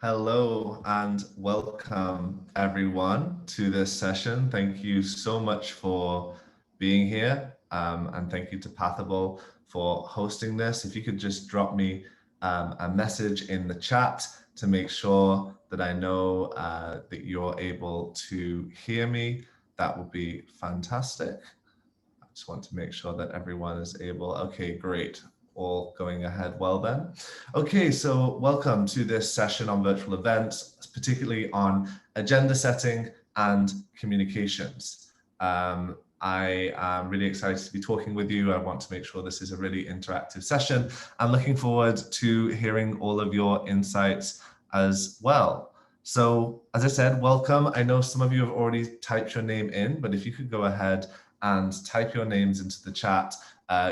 Hello and welcome everyone to this session. Thank you so much for being here, and thank you to Pathable for hosting this. If you could just drop me a message in the chat to make sure that I know that you're able to hear me, that would be fantastic. I just want to make sure that everyone is able. Okay, great. All going ahead well then. Okay, so welcome to this session on virtual events, particularly on agenda setting and communications. I am really excited to be talking with you. I want to make sure this is a really interactive session. I'm looking forward to hearing all of your insights as well. So as I said, welcome. I know some of you have already typed your name in, but if you could go ahead and type your names into the chat,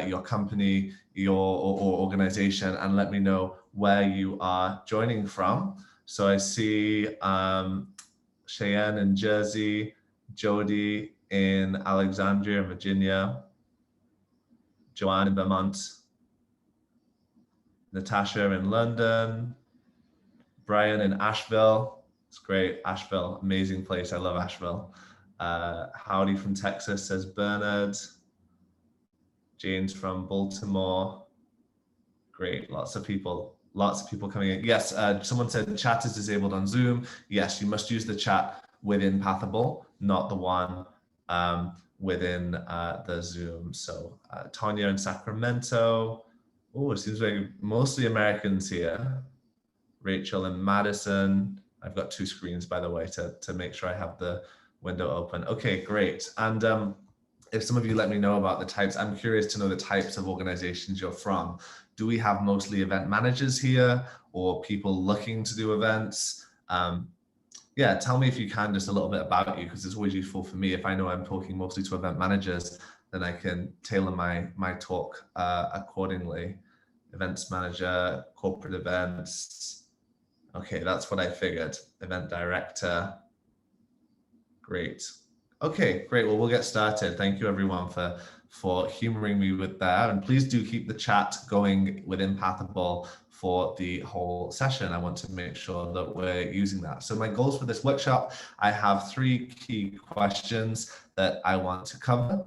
your company, your organization, and let me know where you are joining from. So I see Cheyenne in Jersey, Jody in Alexandria, Virginia, Joanne in Vermont, Natasha in London, Brian in Asheville. It's great, Asheville, amazing place. I love Asheville. Howdy from Texas, says Bernard. James from Baltimore. Great, lots of people coming in. Yes, someone said chat is disabled on Zoom. Yes, you must use the chat within Pathable, not the one within the Zoom. So Tanya in Sacramento. Oh, it seems like mostly Americans here. Rachel in Madison. I've got two screens, by the way, to make sure I have the window open. Okay, great. And if some of you let me know about the types, I'm curious to know the types of organizations you're from. Do we have mostly event managers here or people looking to do events? Yeah, tell me if you can just a little bit about you, because it's always useful for me. If I know I'm talking mostly to event managers, then I can tailor my talk accordingly. Events manager, corporate events. Okay, that's what I figured. Event director. Great. Okay, great. Well, we'll get started. Thank you everyone for humoring me with that. And please do keep the chat going within Pathable for the whole session. I want to make sure that we're using that. So my goals for this workshop, I have 3 key questions that I want to cover.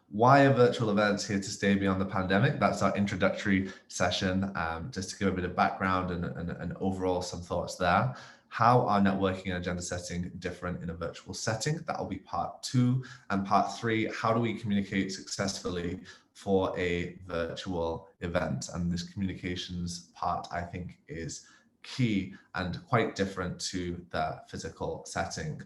Why are virtual events here to stay beyond the pandemic? That's our introductory session, just to give a bit of background and overall some thoughts there. How are networking and agenda setting different in a virtual setting? That will be part 2. And part 3, how do we communicate successfully for a virtual event? And this communications part, I think, is key and quite different to the physical setting.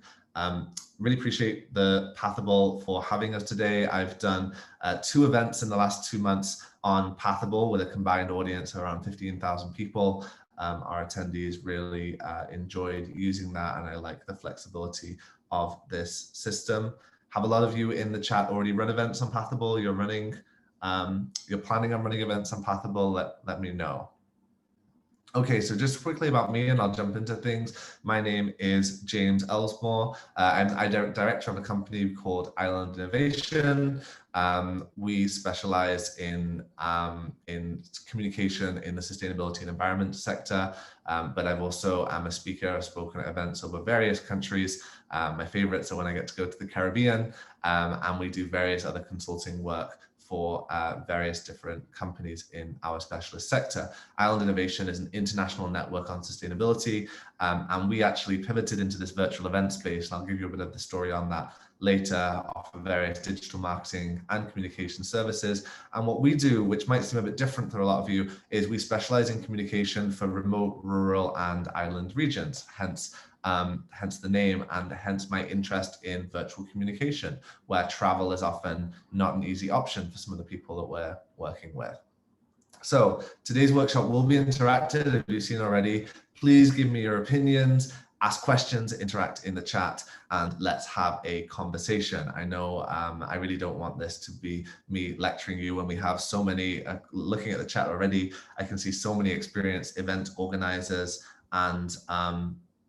Really appreciate the Pathable for having us today. I've done 2 events in the last 2 months on Pathable with a combined audience of around 15,000 people. Our attendees really enjoyed using that, and I like the flexibility of this system. Have a lot of you in the chat already run events on Pathable? You're running, you're planning on running events on Pathable? Let me know. Okay, so just quickly about me, and I'll jump into things. My name is James Ellsmoor. I'm director of a company called Island Innovation. We specialize in communication in the sustainability and environment sector, but I'm a speaker. I've spoken at events over various countries. My favorites are when I get to go to the Caribbean, and we do various other consulting work for various different companies in our specialist sector. Island Innovation is an international network on sustainability, and we actually pivoted into this virtual event space, and I'll give you a bit of the story on that later, offer various digital marketing and communication services. And what we do, which might seem a bit different for a lot of you, is we specialize in communication for remote, rural, and island regions, hence the name, and hence my interest in virtual communication, where travel is often not an easy option for some of the people that we're working with. So today's workshop will be interactive. If you've seen already, please give me your opinions, ask questions, interact in the chat, and let's have a conversation. I know I really don't want this to be me lecturing you when we have so many, looking at the chat already, I can see so many experienced event organizers and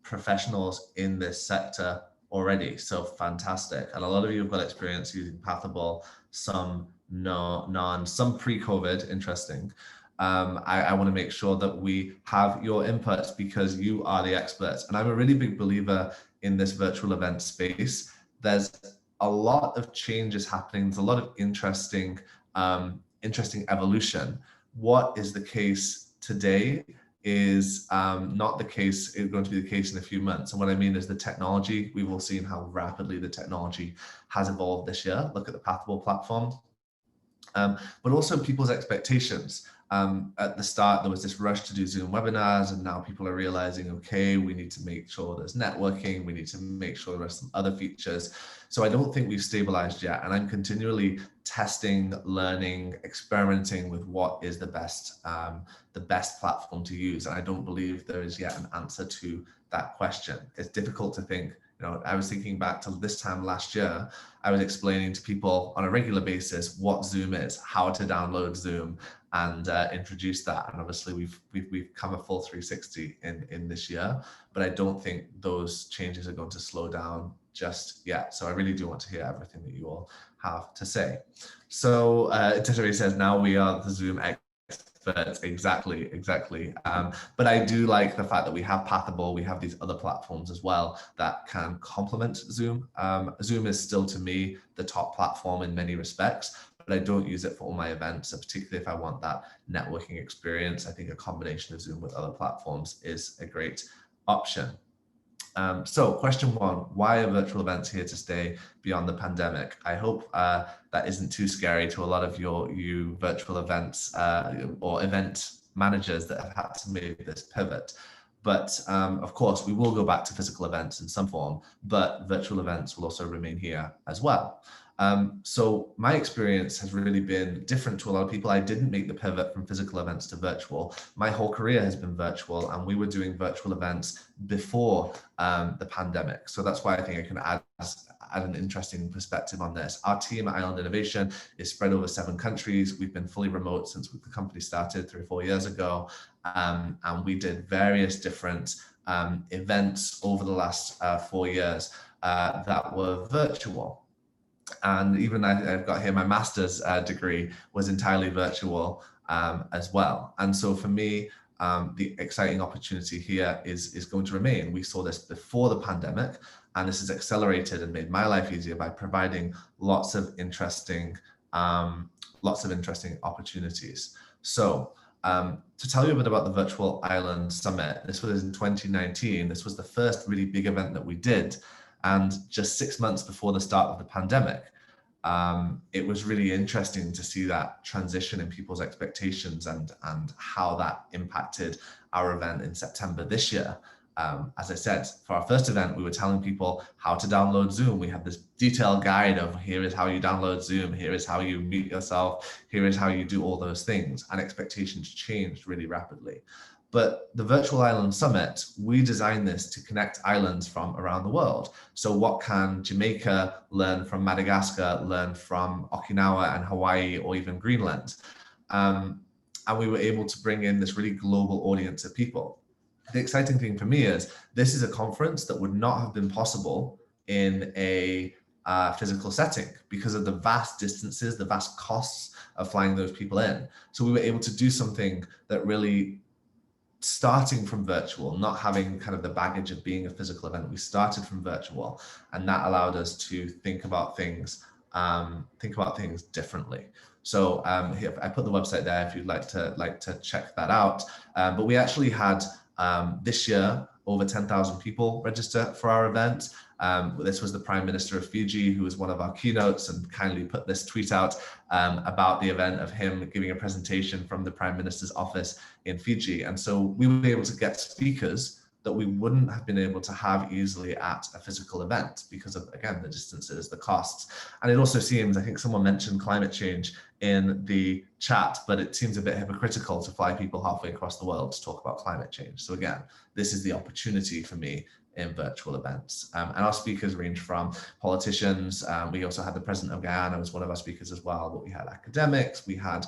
professionals in this sector already. So fantastic. And a lot of you have got experience using Pathable, some none, some pre-COVID, interesting. I want to make sure that we have your inputs because you are the experts. And I'm a really big believer in this virtual event space. There's a lot of changes happening. There's a lot of interesting evolution. What is the case today is not the case, is going to be the case in a few months. And what I mean is the technology. We've all seen how rapidly the technology has evolved this year. Look at the Pathable platform. But also people's expectations. At the start, there was this rush to do Zoom webinars, and now people are realizing, okay, we need to make sure there's networking, we need to make sure there's some other features. So I don't think we've stabilized yet, and I'm continually testing, learning, experimenting with what is the best platform to use. And I don't believe there is yet an answer to that question. It's difficult to think. You know, I was thinking back to this time last year, I was explaining to people on a regular basis what Zoom is, how to download Zoom, and introduce that. And obviously we've come a full 360 in this year, but I don't think those changes are going to slow down just yet. So I really do want to hear everything that you all have to say. So Desiree says, now we are the Zoom experts. Exactly. But I do like the fact that we have Pathable, we have these other platforms as well that can complement Zoom. Zoom is still, to me, the top platform in many respects, but I don't use it for all my events. So particularly if I want that networking experience, I think a combination of Zoom with other platforms is a great option. So question one, why are virtual events here to stay beyond the pandemic? I hope that isn't too scary to a lot of you virtual events or event managers that have had to make this pivot. But of course, we will go back to physical events in some form, but virtual events will also remain here as well. So my experience has really been different to a lot of people. I didn't make the pivot from physical events to virtual. My whole career has been virtual, and we were doing virtual events before the pandemic. So that's why I think I can add an interesting perspective on this. Our team at Island Innovation is spread over 7 countries. We've been fully remote since the company started 3 or 4 years ago. And we did various different events over the last 4 years that were virtual. And even I've got here, my master's degree was entirely virtual as well. And so for me, the exciting opportunity here is going to remain. We saw this before the pandemic, and this has accelerated and made my life easier by providing lots of interesting opportunities. So to tell you a bit about the Virtual Island Summit, this was in 2019. This was the first really big event that we did. And just 6 months before the start of the pandemic, it was really interesting to see that transition in people's expectations and how that impacted our event in September this year. As I said, for our first event, we were telling people how to download Zoom. We had this detailed guide of here is how you download Zoom, here is how you mute yourself, here is how you do all those things, and expectations changed really rapidly. But the Virtual Island Summit, we designed this to connect islands from around the world. So what can Jamaica learn from Madagascar, learn from Okinawa and Hawaii, or even Greenland? And we were able to bring in this really global audience of people. The exciting thing for me is this is a conference that would not have been possible in a physical setting because of the vast distances, the vast costs of flying those people in. So we were able to do something that really, starting from virtual, not having kind of the baggage of being a physical event, we started from virtual, and that allowed us to think about things differently. So here, I put the website there if you'd like to check that out. But we actually had this year over 10,000 people register for our event. This was the Prime Minister of Fiji, who was one of our keynotes and kindly put this tweet out about the event of him giving a presentation from the Prime Minister's office in Fiji. And so we were able to get speakers that we wouldn't have been able to have easily at a physical event because of, again, the distances, the costs. And it also seems, I think someone mentioned climate change in the chat, but it seems a bit hypocritical to fly people halfway across the world to talk about climate change. So again, this is the opportunity for me in virtual events. And our speakers range from politicians. We also had the President of Guyana as one of our speakers as well, but we had academics, we had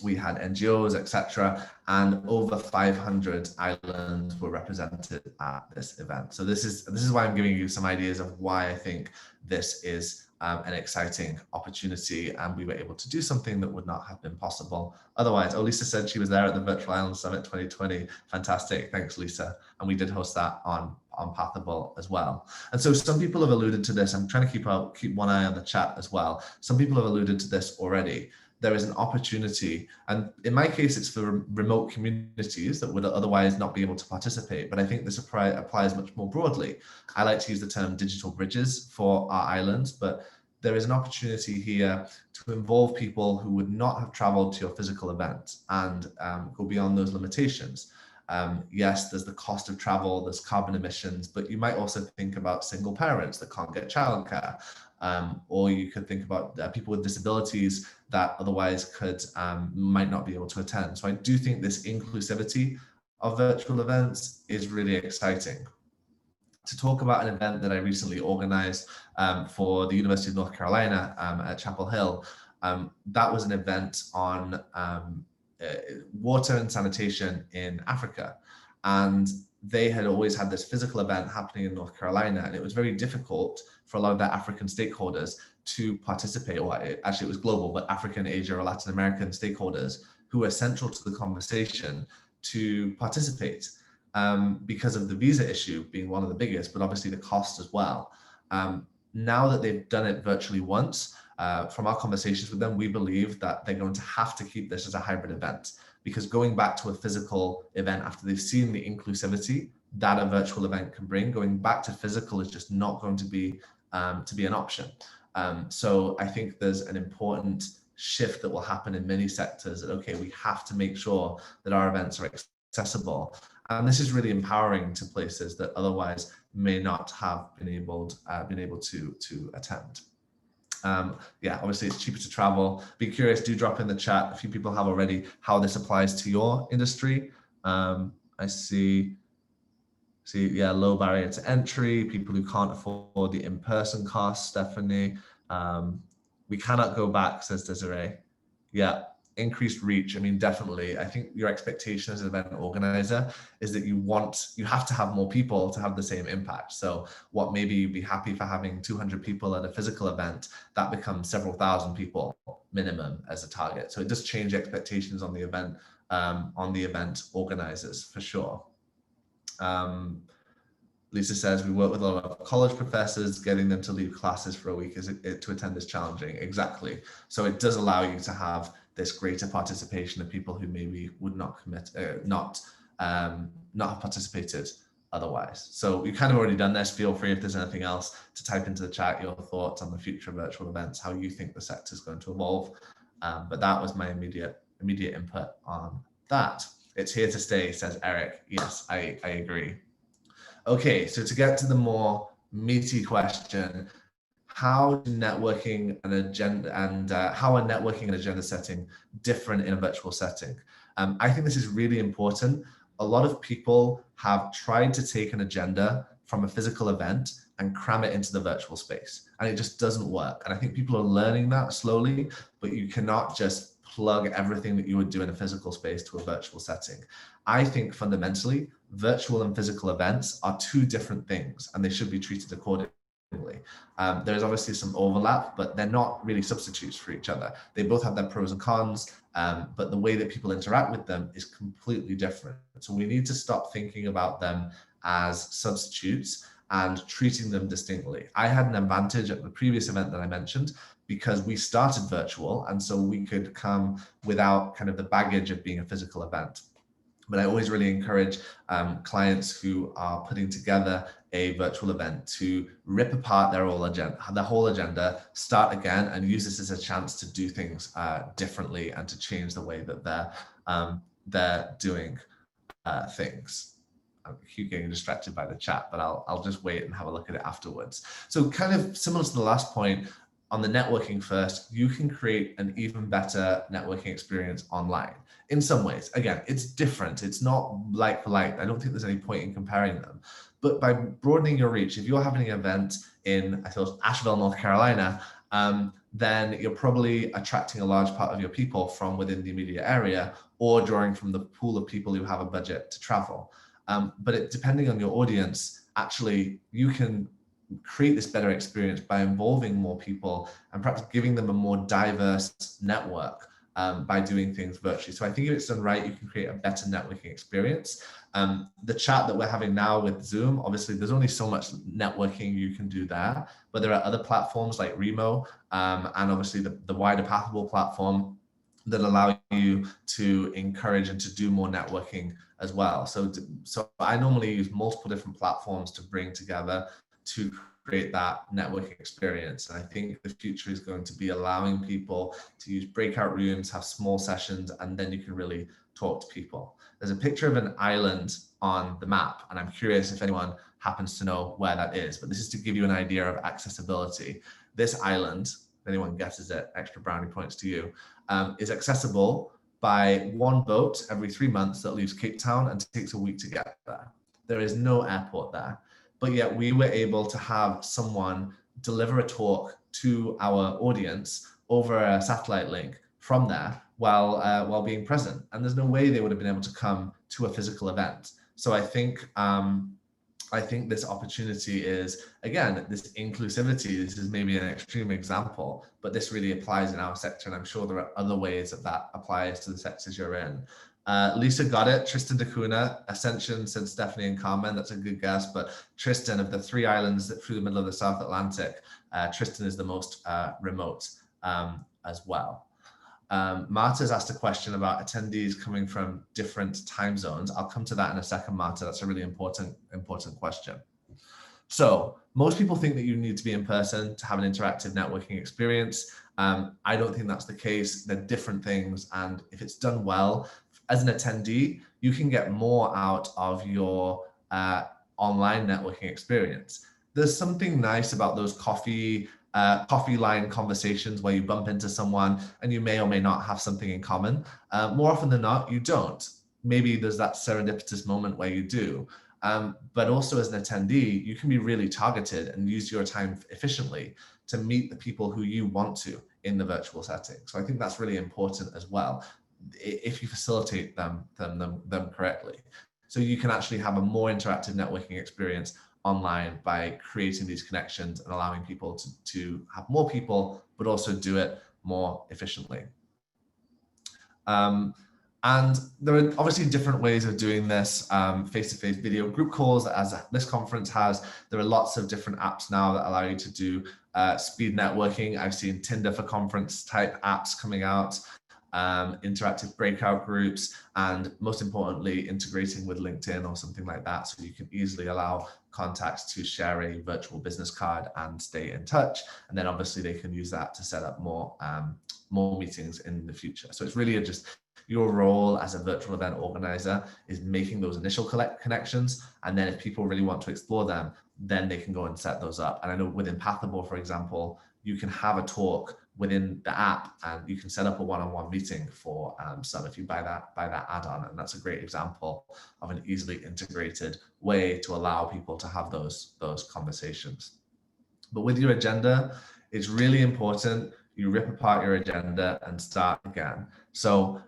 we had NGOs, etc., and over 500 islands were represented at this event. So this is why I'm giving you some ideas of why I think this is an exciting opportunity, and we were able to do something that would not have been possible otherwise. Oh, Lisa said she was there at the Virtual Island Summit 2020. Fantastic, thanks, Lisa. And we did host that on Pathable as well. And so some people have alluded to this. I'm trying to keep one eye on the chat as well. Some people have alluded to this already. There is an opportunity, and in my case, it's for remote communities that would otherwise not be able to participate. But I think this applies much more broadly. I like to use the term digital bridges for our islands, but there is an opportunity here to involve people who would not have traveled to your physical event and go beyond those limitations. Yes, there's the cost of travel, there's carbon emissions, but you might also think about single parents that can't get childcare. Or you could think about people with disabilities that otherwise might not be able to attend. So I do think this inclusivity of virtual events is really exciting. To talk about an event that I recently organized for the University of North Carolina at Chapel Hill, that was an event on water and sanitation in Africa. And they had always had this physical event happening in North Carolina, and it was very difficult for a lot of their African stakeholders to participate, or actually it was global, but African, Asia, or Latin American stakeholders who were central to the conversation to participate because of the visa issue being one of the biggest, but obviously the cost as well. Now that they've done it virtually once, from our conversations with them, we believe that they're going to have to keep this as a hybrid event, because going back to a physical event after they've seen the inclusivity that a virtual event can bring, going back to physical is just not going to be an option. So I think there's an important shift that will happen in many sectors that, okay, we have to make sure that our events are accessible. And this is really empowering to places that otherwise may not have been able to attend. Yeah, obviously it's cheaper to travel. Be curious, do drop in the chat. A few people have already how this applies to your industry. I see, yeah, low barrier to entry, people who can't afford the in-person costs, Stephanie. We cannot go back, says Desiree. Yeah, increased reach. I mean, definitely. I think your expectation as an event organizer is that you have to have more people to have the same impact. So what maybe you'd be happy for having 200 people at a physical event, that becomes several thousand people minimum as a target. So it does change expectations on the event organizers for sure. Lisa says, we work with a lot of college professors, getting them to leave classes for a week to attend is challenging. Exactly. So it does allow you to have this greater participation of people who maybe would not not have participated otherwise. So we've kind of already done this. Feel free, if there's anything else, to type into the chat your thoughts on the future of virtual events, how you think the sector is going to evolve. But that was my immediate input on that. It's here to stay, says Eric. Yes, I agree. Okay, so to get to the more meaty question, how networking and agenda how are networking and agenda setting different in a virtual setting? I think this is really important. A lot of people have tried to take an agenda from a physical event and cram it into the virtual space, and it just doesn't work. And I think people are learning that slowly, but you cannot just plug everything that you would do in a physical space to a virtual setting. I think fundamentally, virtual and physical events are two different things, and they should be treated accordingly. There's obviously some overlap, but they're not really substitutes for each other. They both have their pros and cons, but the way that people interact with them is completely different. So we need to stop thinking about them as substitutes and treating them distinctly. I had an advantage at the previous event that I mentioned because we started virtual, and so we could come without kind of the baggage of being a physical event. But I always really encourage clients who are putting together a virtual event to rip apart their whole agenda, start again, and use this as a chance to do things differently and to change the way that they're doing things. I keep getting distracted by the chat, but I'll just wait and have a look at it afterwards. So kind of similar to the last point, on the networking first, you can create an even better networking experience online. In some ways, again, it's different. It's not like for like. I don't think there's any point in comparing them. But by broadening your reach, if you're having an event in, I thought, Asheville, North Carolina, then you're probably attracting a large part of your people from within the immediate area or drawing from the pool of people who have a budget to travel. But depending on your audience, actually, you can create this better experience by involving more people and perhaps giving them a more diverse network by doing things virtually. So I think if it's done right, you can create a better networking experience. The chat that we're having now with Zoom, obviously there's only so much networking you can do there, but there are other platforms like Remo and obviously the wider Pathable platform that allow you to encourage and to do more networking as well. So I normally use multiple different platforms to bring together to create that networking experience. And I think the future is going to be allowing people to use breakout rooms, have small sessions, and then you can really talk to people. There's a picture of an island on the map, and I'm curious if anyone happens to know where that is, but this is to give you an idea of accessibility. This island, if anyone guesses it, extra brownie points to you, is accessible by one boat every 3 months that leaves Cape Town and takes a week to get there. There is no airport there, but yet we were able to have someone deliver a talk to our audience over a satellite link from there while being present. And there's no way they would have been able to come to a physical event. So I think this opportunity is, again, this inclusivity. This is maybe an extreme example, but this really applies in our sector. And I'm sure there are other ways that applies to the sectors you're in. Lisa got it. Tristan da Cunha, Ascension, said Stephanie and Carmen. That's a good guess. But Tristan, of the 3 islands through the middle of the South Atlantic, Tristan is the most remote as well. Marta's asked a question about attendees coming from different time zones. I'll come to that in a second, Marta. That's a really important question. So most people think that you need to be in person to have an interactive networking experience. I don't think that's the case. They're different things. And if it's done well, as an attendee, you can get more out of your online networking experience. There's something nice about those coffee line conversations where you bump into someone and you may or may not have something in common. More often than not, you don't. Maybe there's that serendipitous moment where you do. But also as an attendee, you can be really targeted and use your time efficiently to meet the people who you want to in the virtual setting. So I think that's really important as well, if you facilitate them correctly. So you can actually have a more interactive networking experience online by creating these connections and allowing people to have more people, but also do it more efficiently. And there are obviously different ways of doing this, face-to-face video group calls, as this conference has. There are lots of different apps now that allow you to do speed networking. I've seen Tinder for conference type apps coming out, interactive breakout groups, and most importantly, integrating with LinkedIn or something like that. So you can easily allow contacts to share a virtual business card and stay in touch. And then obviously they can use that to set up more meetings in the future. So it's really just your role as a virtual event organizer is making those initial connections. And then if people really want to explore them, then they can go and set those up. And I know within Pathable, for example, you can have a talk within the app and you can set up a one-on-one meeting for some if you buy that add-on. And that's a great example of an easily integrated way to allow people to have those conversations. But with your agenda, it's really important you rip apart your agenda and start again. So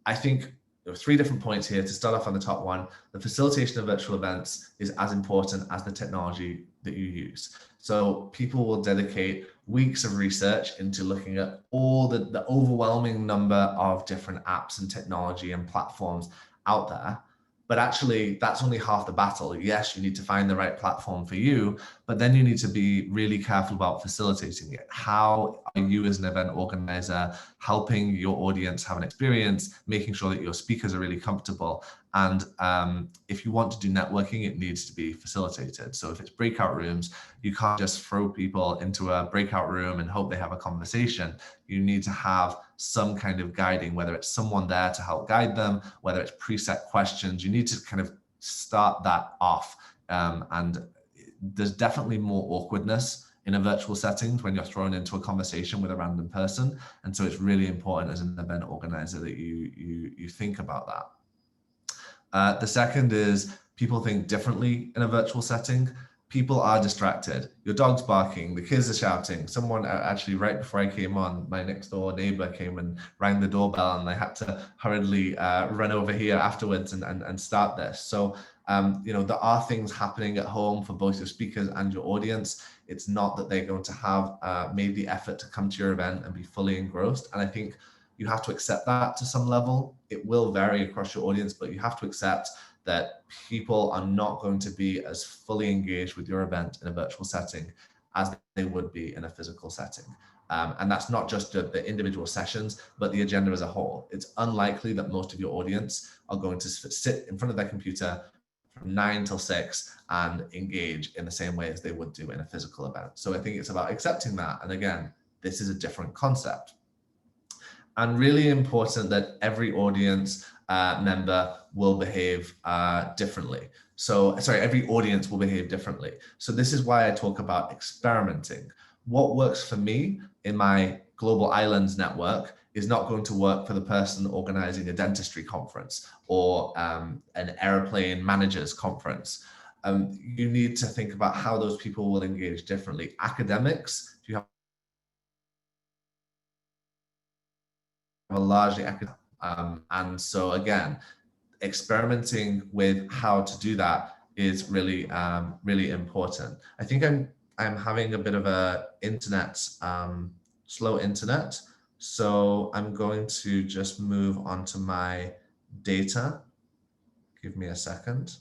I think there are 3 different points here. To start off on the top one, the facilitation of virtual events is as important as the technology that you use. So people will dedicate weeks of research into looking at all the overwhelming number of different apps and technology and platforms out there. But actually, that's only half the battle. Yes, you need to find the right platform for you, but then you need to be really careful about facilitating it. How are you as an event organizer helping your audience have an experience, making sure that your speakers are really comfortable? And if you want to do networking, it needs to be facilitated. So if it's breakout rooms, you can't just throw people into a breakout room and hope they have a conversation. You need to have some kind of guiding, whether it's someone there to help guide them, whether it's preset questions. You need to kind of start that off. And there's definitely more awkwardness in a virtual setting when you're thrown into a conversation with a random person. And so it's really important as an event organizer that you think about that. The second is people think differently in a virtual setting. people are distracted. Your dog's barking, the kids are shouting. Someone actually, right before I came on, my next door neighbor came and rang the doorbell, and I had to hurriedly run over here afterwards and start this. So, there are things happening at home for both your speakers and your audience. It's not that they're going to have made the effort to come to your event and be fully engrossed. And I think you have to accept that to some level. It will vary across your audience, but you have to accept that people are not going to be as fully engaged with your event in a virtual setting as they would be in a physical setting. And that's not just the individual sessions, but the agenda as a whole. It's unlikely that most of your audience are going to sit in front of their computer from 9 till 6 and engage in the same way as they would do in a physical event. So I think it's about accepting that. And again, this is a different concept. And really important that every audience member will behave differently. So, sorry, every audience will behave differently. So this is why I talk about experimenting. What works for me in my Global Islands network is not going to work for the person organizing a dentistry conference or an airplane managers conference. You need to think about how those people will engage differently. Academics, if you have a largely academic, and so again, experimenting with how to do that is really, really important. I think I'm having a bit of a slow internet. So I'm going to just move on to my data. Give me a second.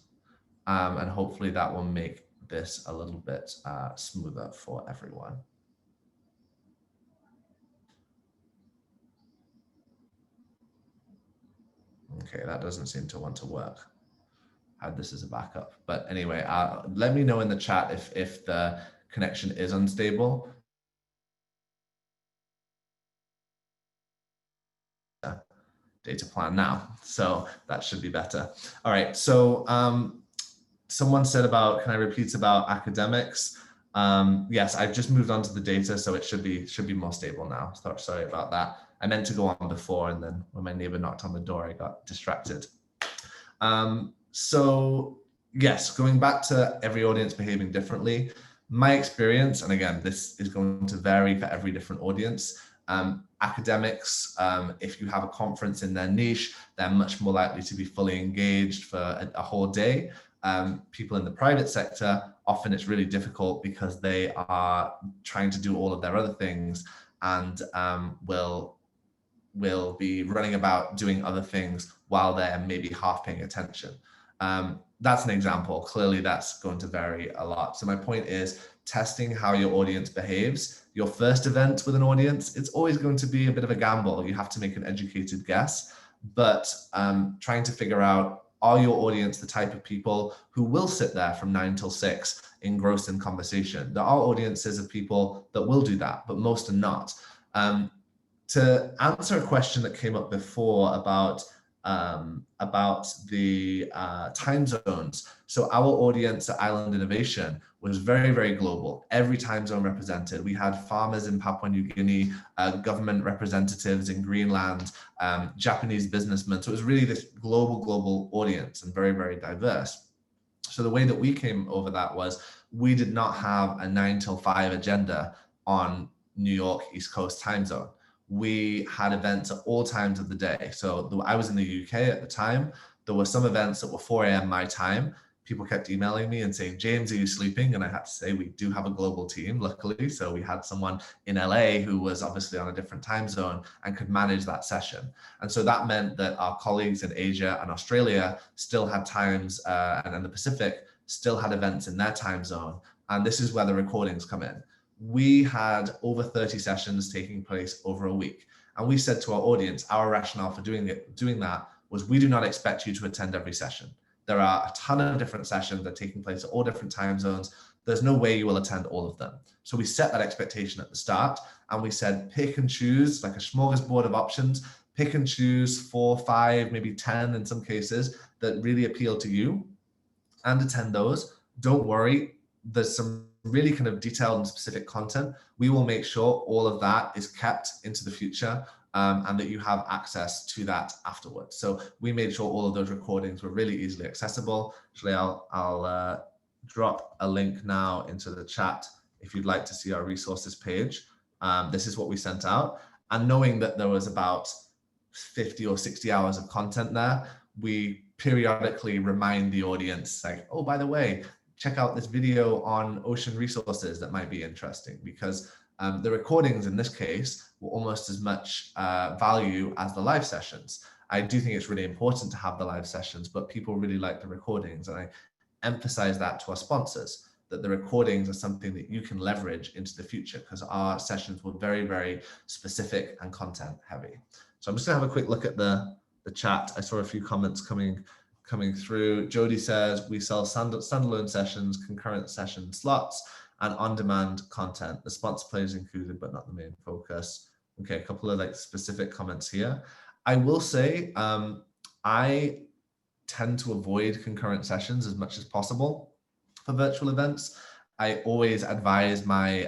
And hopefully that will make this a little bit smoother for everyone. Okay, that doesn't seem to want to work. I had this as a backup. But anyway, let me know in the chat if the connection is unstable. Data plan now, so that should be better. All right, so someone said about, can I repeat about academics? Yes, I've just moved on to the data, so it should be more stable now. Sorry about that. I meant to go on before, and then when my neighbor knocked on the door, I got distracted. So yes, going back to every audience behaving differently, my experience, and again, this is going to vary for every different audience. Academics, if you have a conference in their niche, they're much more likely to be fully engaged for a whole day. People in the private sector, often it's really difficult because they are trying to do all of their other things and will be running about doing other things while they're maybe half paying attention. That's an example. Clearly, that's going to vary a lot. So my point is testing how your audience behaves. Your first event with an audience, it's always going to be a bit of a gamble. You have to make an educated guess, but trying to figure out, are your audience the type of people who will sit there from 9 till 6 engrossed in conversation? There are audiences of people that will do that, but most are not. To answer a question that came up before about the time zones. So our audience at Island Innovation was very, very global. Every time zone represented. We had farmers in Papua New Guinea, government representatives in Greenland, Japanese businessmen. So it was really this global audience and very, very diverse. So the way that we came over that was we did not have a 9 till 5 agenda on New York East Coast time zone. We had events at all times of the day. So I was in the UK at the time. There were some events that were 4 a.m. my time. People kept emailing me and saying, James, are you sleeping? And I had to say, we do have a global team, luckily. So we had someone in LA who was obviously on a different time zone and could manage that session. And so that meant that our colleagues in Asia and Australia still had times, and the Pacific still had events in their time zone. And this is where the recordings come in. We had over 30 sessions taking place over a week. And we said to our audience, our rationale for doing that was, we do not expect you to attend every session. There are a ton of different sessions that are taking place at all different time zones. There's no way you will attend all of them. So we set that expectation at the start, and we said, pick and choose, like a smorgasbord of options, pick and choose 4, 5, maybe 10 in some cases that really appeal to you, and attend those. Don't worry, there's some really kind of detailed and specific content. We will make sure all of that is kept into the future, and that you have access to that afterwards. So we made sure all of those recordings were really easily accessible. Actually, I'll drop a link now into the chat if you'd like to see our resources page. This is what we sent out. And knowing that there was about 50 or 60 hours of content there, we periodically remind the audience, like, oh, by the way, check out this video on ocean resources that might be interesting, because the recordings in this case were almost as much value as the live sessions. I do think it's really important to have the live sessions, but people really like the recordings. And I emphasize that to our sponsors, that the recordings are something that you can leverage into the future, because our sessions were very, very specific and content heavy. So I'm just gonna have a quick look at the chat. I saw a few comments coming through. Jody says, we sell standalone sessions, concurrent session slots, and on-demand content. The sponsor play is included, but not the main focus. Okay, a couple of like specific comments here. I will say, I tend to avoid concurrent sessions as much as possible for virtual events. I always advise my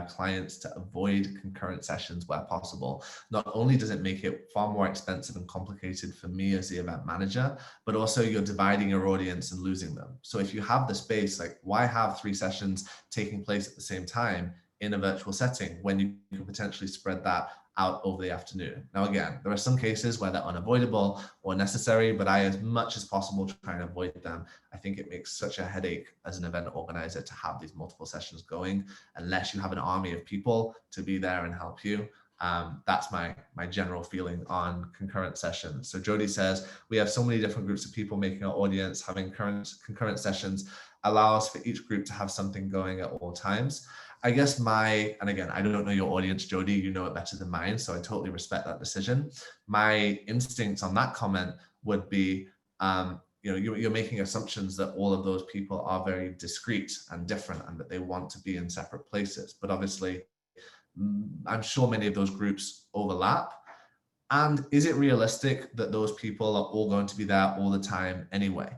clients to avoid concurrent sessions where possible. Not only does it make it far more expensive and complicated for me as the event manager, but also you're dividing your audience and losing them. So if you have the space, like, why have 3 sessions taking place at the same time in a virtual setting when you can potentially spread that out over the afternoon? Now, again, there are some cases where they're unavoidable or necessary, but I, as much as possible, try and avoid them. I think it makes such a headache as an event organizer to have these multiple sessions going, unless you have an army of people to be there and help you. That's my general feeling on concurrent sessions. So Jody says, we have so many different groups of people making our audience. Having concurrent sessions allows for each group to have something going at all times. I guess and again, I don't know your audience, Jody, you know it better than mine, so I totally respect that decision. My instincts on that comment would be, you're making assumptions that all of those people are very discreet and different and that they want to be in separate places. But obviously, I'm sure many of those groups overlap. And is it realistic that those people are all going to be there all the time anyway?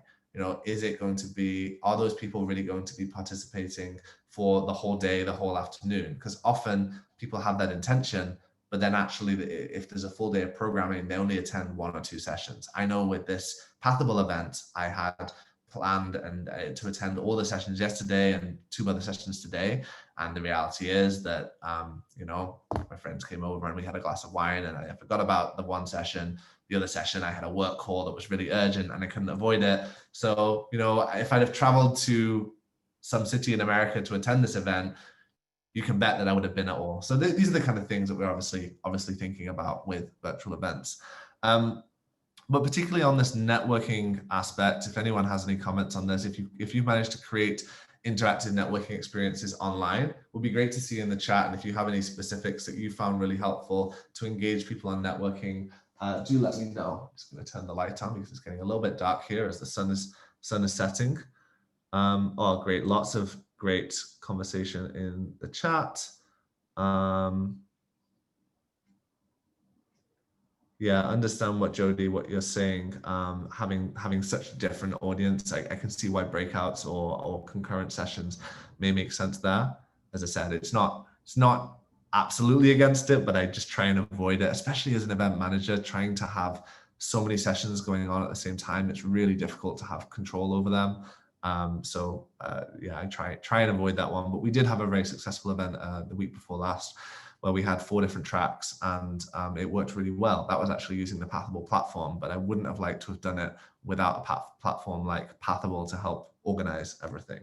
Is it going to be, are those people really going to be participating for the whole day, the whole afternoon? Because often people have that intention, but then actually if there's a full day of programming, they only attend 1 or 2 sessions. I know with this Pathable event, I had planned to attend all the sessions yesterday and 2 other sessions today. And the reality is that, my friends came over and we had a glass of wine and I forgot about the one session. The other session, I had a work call that was really urgent and I couldn't avoid it. So, if I'd have traveled to some city in America to attend this event, you can bet that I would have been at all. So these are the kind of things that we're obviously thinking about with virtual events. But particularly on this networking aspect, if anyone has any comments on this, if you've managed to create interactive networking experiences online, it would be great to see in the chat. And if you have any specifics that you found really helpful to engage people on networking, do let me know. I'm just going to turn the light on because it's getting a little bit dark here as the sun is setting. Oh, great. Lots of great conversation in the chat. Yeah, understand what you're saying. Having such a different audience, I can see why breakouts or concurrent sessions may make sense there. As I said, it's not absolutely against it, but I just try and avoid it, especially as an event manager, trying to have so many sessions going on at the same time. It's really difficult to have control over them. Yeah, I try and avoid that one. But we did have a very successful event the week before last, where we had 4 different tracks and it worked really well. That was actually using the Pathable platform, but I wouldn't have liked to have done it without a platform like Pathable to help organize everything.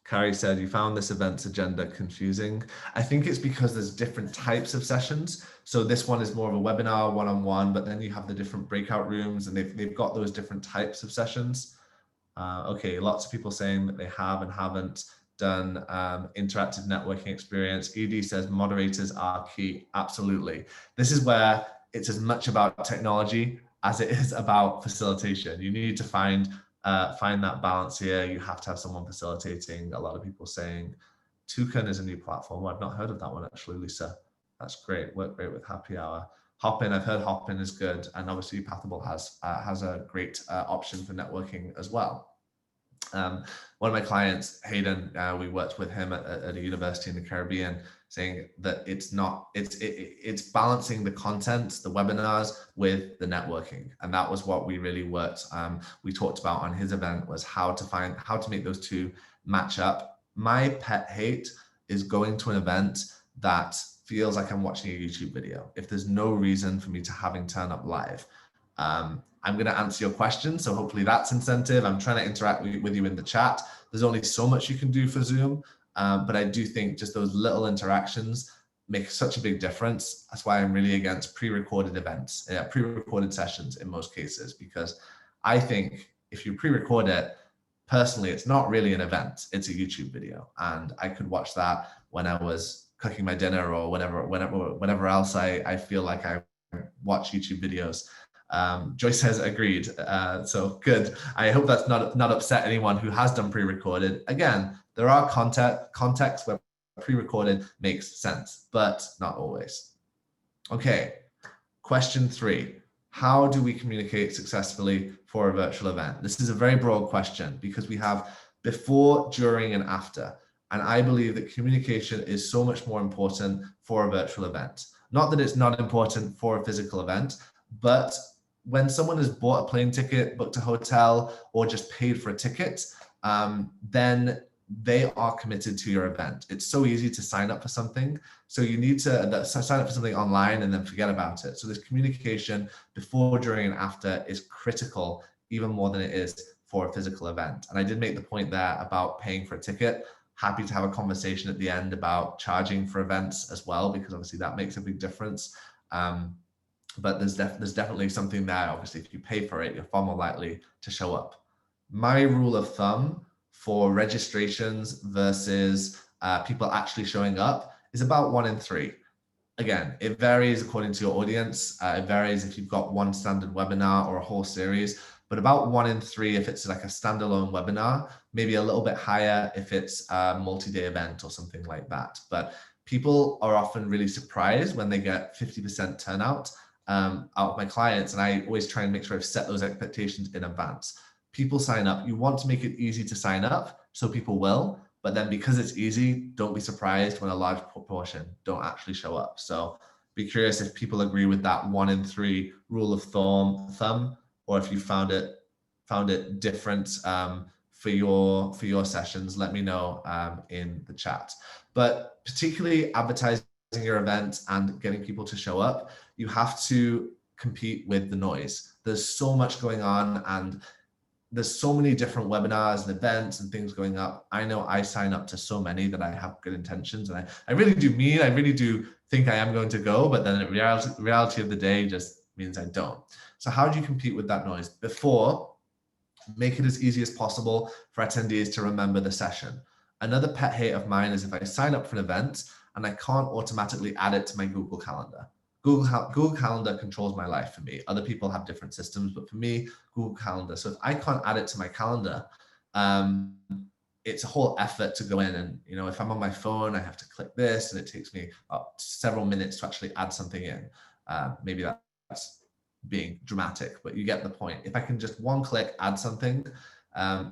Carrie said, you found this event's agenda confusing. I think it's because there's different types of sessions. So this one is more of a webinar, one-on-one, but then you have the different breakout rooms and they've got those different types of sessions. Okay, lots of people saying that they have and haven't done interactive networking experience. ED says moderators are key. Absolutely. This is where it's as much about technology as it is about facilitation. You need to find that balance here. You have to have someone facilitating. A lot of people saying Toucan is a new platform. I've not heard of that one actually, Lisa. That's great. Work great with Happy Hour. Hopin, I've heard Hopin is good, and obviously Pathable has a great option for networking as well. One of my clients, Hayden, we worked with him at a university in the Caribbean, saying that it's balancing the content, the webinars with the networking, and that was what we really worked. We talked about on his event was how to make those two match up. My pet hate is going to an event that feels like I'm watching a YouTube video. If there's no reason for me to having turn up live. I'm going to answer your question, so hopefully that's incentive. I'm trying to interact with you in the chat. There's only so much you can do for Zoom, but I do think just those little interactions make such a big difference. That's why I'm really against pre-recorded events, pre-recorded sessions in most cases, because I think if you pre-record it, personally, it's not really an event, it's a YouTube video. And I could watch that when I was cooking my dinner or whenever else I feel like I watch YouTube videos. Joyce says agreed. So good. I hope that's not upset anyone who has done pre-recorded. Again, there are contexts where pre-recorded makes sense, but not always. Okay, question 3. How do we communicate successfully for a virtual event? This is a very broad question because we have before, during, and after. And I believe that communication is so much more important for a virtual event. Not that it's not important for a physical event, but when someone has bought a plane ticket, booked a hotel, or just paid for a ticket, then they are committed to your event. It's so easy to sign up for something. So you need to sign up for something online and then forget about it. So this communication before, during, and after is critical, even more than it is for a physical event. And I did make the point there about paying for a ticket. Happy to have a conversation at the end about charging for events as well, because obviously that makes a big difference. But there's definitely something there. Obviously, if you pay for it, you're far more likely to show up. My rule of thumb for registrations versus people actually showing up is about 1 in 3. Again, it varies according to your audience. It varies if you've got one standard webinar or a whole series, but about 1 in 3 if it's like a standalone webinar, maybe a little bit higher if it's a multi-day event or something like that. But people are often really surprised when they get 50% turnout out of my clients. And I always try and make sure I've set those expectations in advance. People sign up. You want to make it easy to sign up, so people will. But then because it's easy, don't be surprised when a large proportion don't actually show up. So be curious if people agree with that 1 in 3 rule of thumb, or if you found it different for your sessions. Let me know in the chat. But particularly advertising your event and getting people to show up, you have to compete with the noise. There's so much going on, and there's so many different webinars and events and things going up. I know I sign up to so many that I have good intentions, and I really do think I am going to go, but then the reality of the day just means I don't. So how do you compete with that noise? Before, make it as easy as possible for attendees to remember the session. Another pet hate of mine is if I sign up for an event and I can't automatically add it to my Google Calendar. Google Calendar controls my life for me. Other people have different systems, but for me, Google Calendar. So if I can't add it to my calendar, it's a whole effort to go in, and if I'm on my phone, I have to click this, and it takes me several minutes to actually add something in. Maybe that's being dramatic, but you get the point. If I can just one click add something,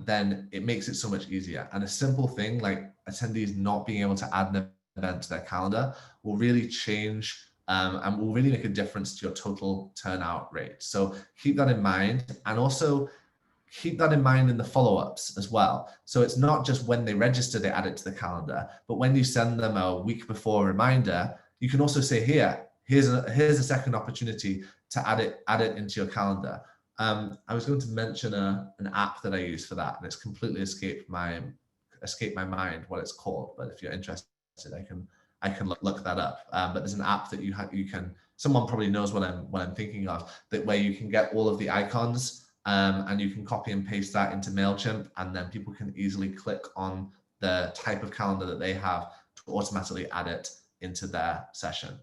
then it makes it so much easier. And a simple thing like attendees not being able to add an event to their calendar will really change and will really make a difference to your total turnout rate. So keep that in mind, and also keep that in mind in the follow-ups as well. So it's not just when they register, they add it to the calendar, but when you send them a week before a reminder, you can also say, here's a second opportunity to add it into your calendar. I was going to mention an app that I use for that, and it's completely escaped my mind what it's called. But if you're interested, I can look that up. But there's an app that you can. Someone probably knows what I'm thinking of. That where you can get all of the icons, and you can copy and paste that into MailChimp, and then people can easily click on the type of calendar that they have to automatically add it into their session.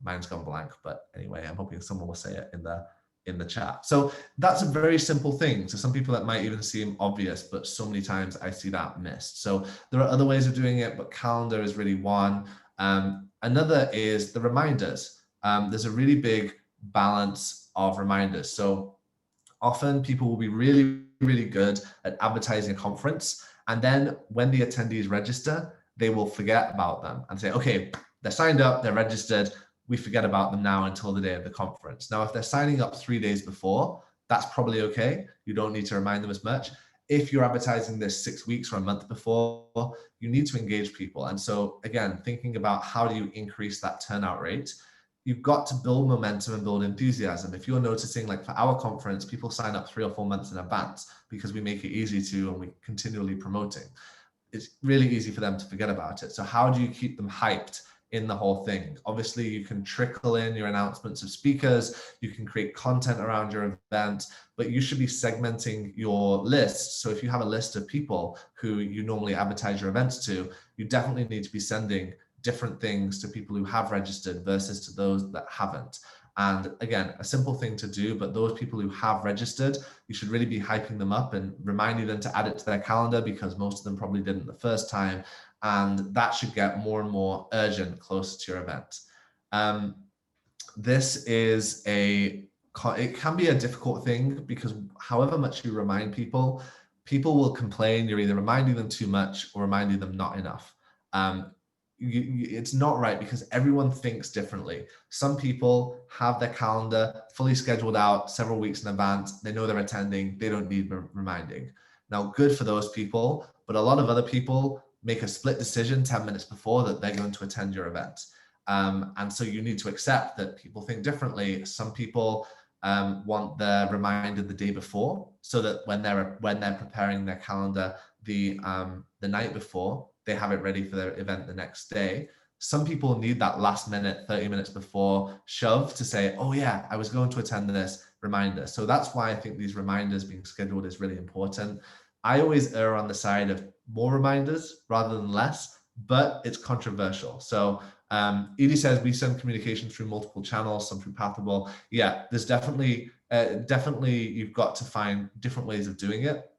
Mine's gone blank, but anyway, I'm hoping someone will say it in the chat. So that's a very simple thing. To some people that might even seem obvious, but so many times I see that missed. So there are other ways of doing it, but calendar is really one. Another is the reminders. There's a really big balance of reminders. So Often people will be really, really good at advertising a conference. And then when the attendees register, they will forget about them and say, okay, they're signed up, they're registered, we forget about them now until the day of the conference. Now, if they're signing up 3 days before, that's probably okay. You don't need to remind them as much. If you're advertising this 6 weeks or a month before, you need to engage people. And so again, thinking about how do you increase that turnout rate, you've got to build momentum and build enthusiasm. If you're noticing, like for our conference, people sign up 3 or 4 months in advance because we make it easy to, and we continually promoting. It's really easy for them to forget about it. So how do you keep them hyped in the whole thing? Obviously, you can trickle in your announcements of speakers, you can create content around your event, but you should be segmenting your list. So if you have a list of people who you normally advertise your events to, you definitely need to be sending different things to people who have registered versus to those that haven't. And again, a simple thing to do, but those people who have registered, you should really be hyping them up and reminding them to add it to their calendar, because most of them probably didn't the first time. And that should get more and more urgent closer to your event. This is it can be a difficult thing, because however much you remind people, people will complain you're either reminding them too much or reminding them not enough. It's not right, because everyone thinks differently. Some people have their calendar fully scheduled out several weeks in advance. They know they're attending. They don't need reminding. Now, good for those people, but a lot of other people make a split decision 10 minutes before that they're going to attend your event. And so you need to accept that people think differently. Some people want the reminder the day before, so that when they're preparing their calendar the night before, they have it ready for their event the next day. Some people need that last minute, 30 minutes before shove to say, oh yeah, I was going to attend this, reminder. So that's why I think these reminders being scheduled is really important. I always err on the side of more reminders rather than less, but it's controversial. So Edie says we send communication through multiple channels, some through Pathable. Yeah, there's definitely you've got to find different ways of doing it.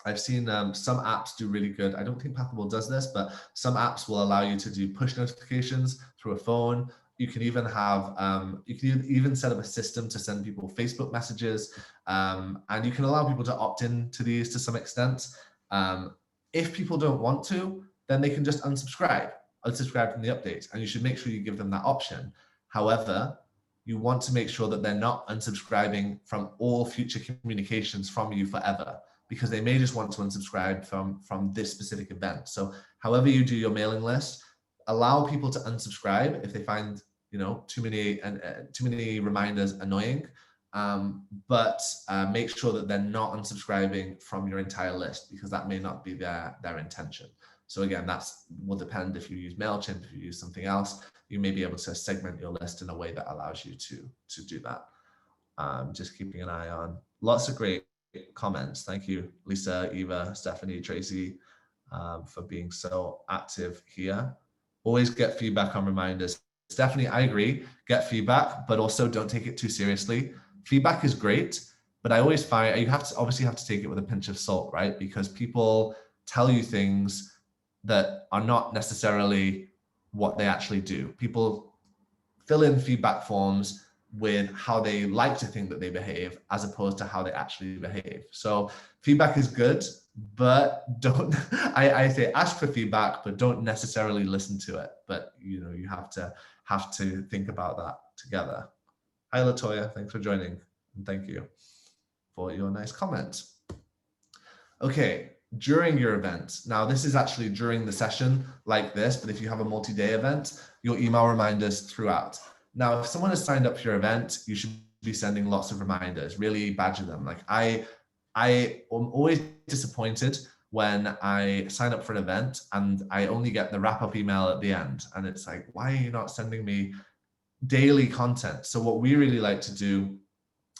I've seen some apps do really good. I don't think Pathable does this, but some apps will allow you to do push notifications through a phone. You can even have, you can even set up a system to send people Facebook messages, and you can allow people to opt in to these to some extent. If people don't want to, then they can just unsubscribe from the updates, and you should make sure you give them that option. However, you want to make sure that they're not unsubscribing from all future communications from you forever, because they may just want to unsubscribe from this specific event. So however you do your mailing list, allow people to unsubscribe if they find too many reminders annoying, but make sure that they're not unsubscribing from your entire list, because that may not be their intention. So again, that will depend if you use MailChimp, if you use something else, you may be able to segment your list in a way that allows you to do that. Just keeping an eye on lots of great comments. Thank you, Lisa, Eva, Stephanie, Tracy, for being so active here. Always get feedback on reminders. Stephanie, I agree, get feedback, but also don't take it too seriously. Feedback is great, but I always find you obviously have to take it with a pinch of salt, right? Because people tell you things that are not necessarily what they actually do. People fill in feedback forms with how they like to think that they behave, as opposed to how they actually behave. So feedback is good, but I say ask for feedback, but don't necessarily listen to it. But you have to think about that together. Hi Latoya, thanks for joining, and thank you for your nice comment. Okay, during your event. Now this is actually during the session like this, but if you have a multi-day event, you'll email reminders throughout. Now, if someone has signed up for your event, you should be sending lots of reminders, really badger them. Like I am always disappointed when I sign up for an event and I only get the wrap-up email at the end. And it's like, why are you not sending me daily content? So what we really like to do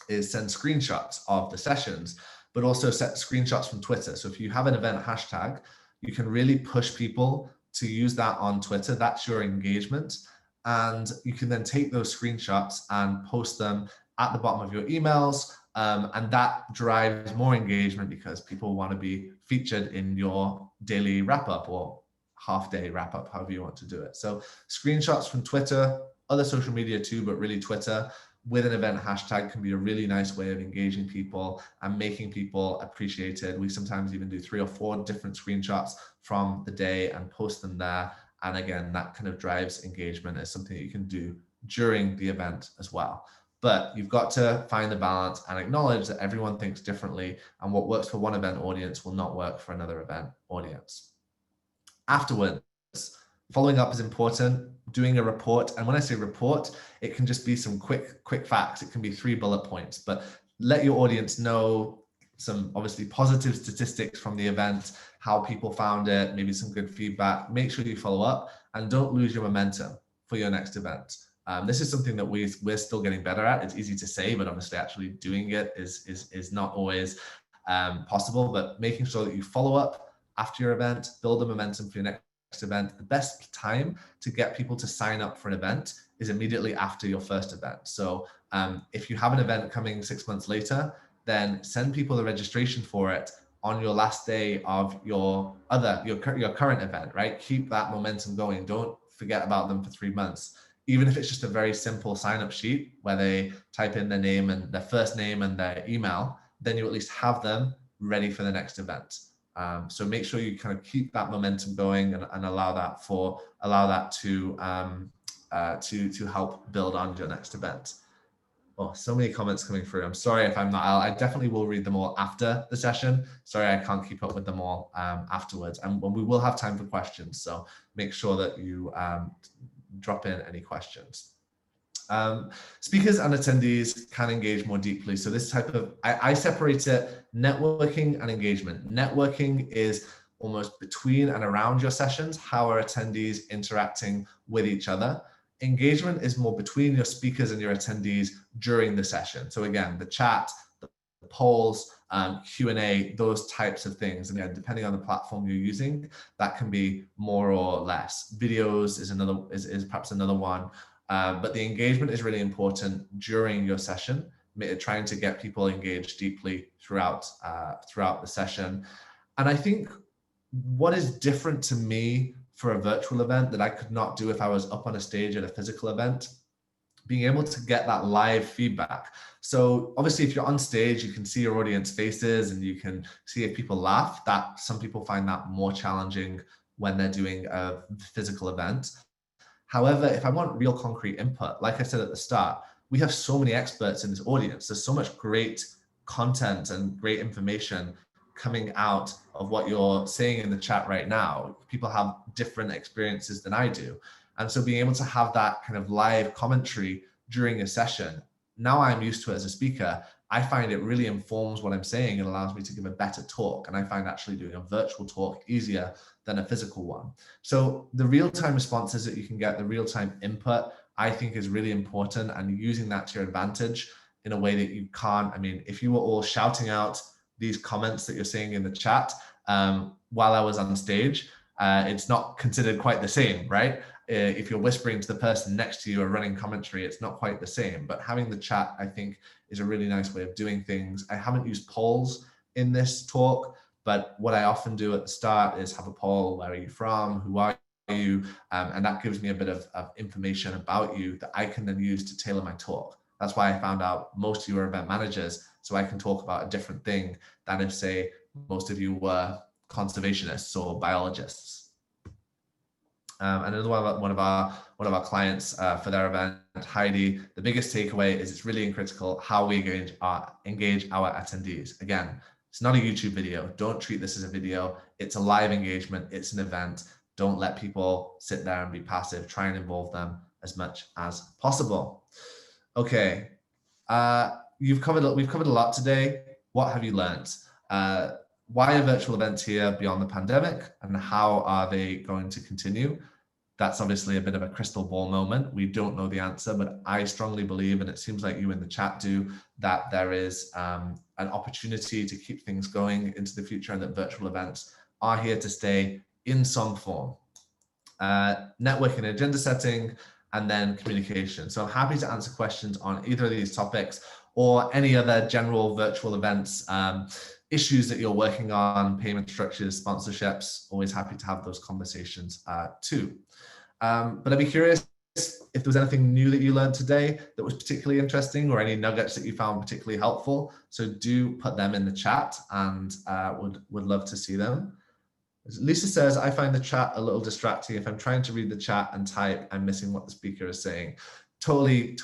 is send screenshots of the sessions, but also set screenshots from Twitter. So if you have an event hashtag, you can really push people to use that on Twitter. That's your engagement. And you can then take those screenshots and post them at the bottom of your emails. And that drives more engagement, because people want to be featured in your daily wrap-up or half-day wrap-up, however you want to do it. So screenshots from Twitter, other social media too, but really Twitter. with an event hashtag can be a really nice way of engaging people and making people appreciated. We sometimes even do 3 or 4 different screenshots from the day and post them there. And again, that kind of drives engagement as something that you can do during the event as well. But you've got to find the balance and acknowledge that everyone thinks differently, and what works for one event audience will not work for another event audience. Afterwards, following up is important, doing a report. And when I say report, it can just be some quick facts. It can be 3 bullet points, but let your audience know some obviously positive statistics from the event, how people found it, maybe some good feedback. Make sure you follow up and don't lose your momentum for your next event. This is something that we're still getting better at. It's easy to say, but honestly, actually doing it is not always possible. But making sure that you follow up after your event, build the momentum for your next event. The best time to get people to sign up for an event is immediately after your first event. So if you have an event coming 6 months later, then send people the registration for it on your last day of your current event, right? Keep that momentum going. Don't forget about them for 3 months. Even if it's just a very simple sign-up sheet where they type in their name and their first name and their email, then you at least have them ready for the next event. So make sure you kind of keep that momentum going and allow that to help build on your next event. Oh, so many comments coming through. I'm sorry if I'm not. I definitely will read them all after the session. Sorry, I can't keep up with them all afterwards. And we will have time for questions. So make sure that you drop in any questions. Speakers and attendees can engage more deeply. So this type of, I separate it networking and engagement. Networking is almost between and around your sessions. How are attendees interacting with each other? Engagement is more between your speakers and your attendees during the session. So again, the chat, the polls, Q&A, those types of things. And again, depending on the platform you're using, that can be more or less. Videos is perhaps another one. But the engagement is really important during your session, trying to get people engaged deeply throughout the session. And I think what is different to me for a virtual event that I could not do if I was up on a stage at a physical event, being able to get that live feedback. So obviously if you're on stage, you can see your audience faces and you can see if people laugh. That some people find that more challenging when they're doing a physical event. However, if I want real concrete input, like I said at the start, we have so many experts in this audience. There's so much great content and great information coming out of what you're saying in the chat right now. People have different experiences than I do. And so being able to have that kind of live commentary during a session, now I'm used to it as a speaker, I find it really informs what I'm saying and allows me to give a better talk. And I find actually doing a virtual talk easier than a physical one. So the real-time responses that you can get, the real-time input, I think is really important, and using that to your advantage in a way that you can't. I mean, if you were all shouting out these comments that you're seeing in the chat while I was on stage, it's not considered quite the same, right? If you're whispering to the person next to you or running commentary, it's not quite the same. But having the chat, I think, is a really nice way of doing things. I haven't used polls in this talk, but what I often do at the start is have a poll. Where are you from? Who are you? And that gives me a bit of information about you that I can then use to tailor my talk. That's why I found out most of you are event managers, so I can talk about a different thing than if, say, most of you were conservationists or biologists. And another one of our clients for their event, Heidi, the biggest takeaway is it's really critical how we engage our attendees. Again, it's not a YouTube video. Don't treat this as a video. It's a live engagement. It's an event. Don't let people sit there and be passive. Try and involve them as much as possible. Okay, we've covered a lot today. What have you learned? Why are virtual events here beyond the pandemic, and how are they going to continue? That's obviously a bit of a crystal ball moment. We don't know the answer, but I strongly believe, and it seems like you in the chat do, that there is an opportunity to keep things going into the future, and that virtual events are here to stay in some form. Networking, agenda setting, and then communication. So I'm happy to answer questions on either of these topics or any other general virtual events issues that you're working on, payment structures, sponsorships. Always happy to have those conversations too. But I'd be curious if there was anything new that you learned today that was particularly interesting, or any nuggets that you found particularly helpful. So do put them in the chat, and would love to see them. Lisa says, I find the chat a little distracting. If I'm trying to read the chat and type, I'm missing what the speaker is saying. Totally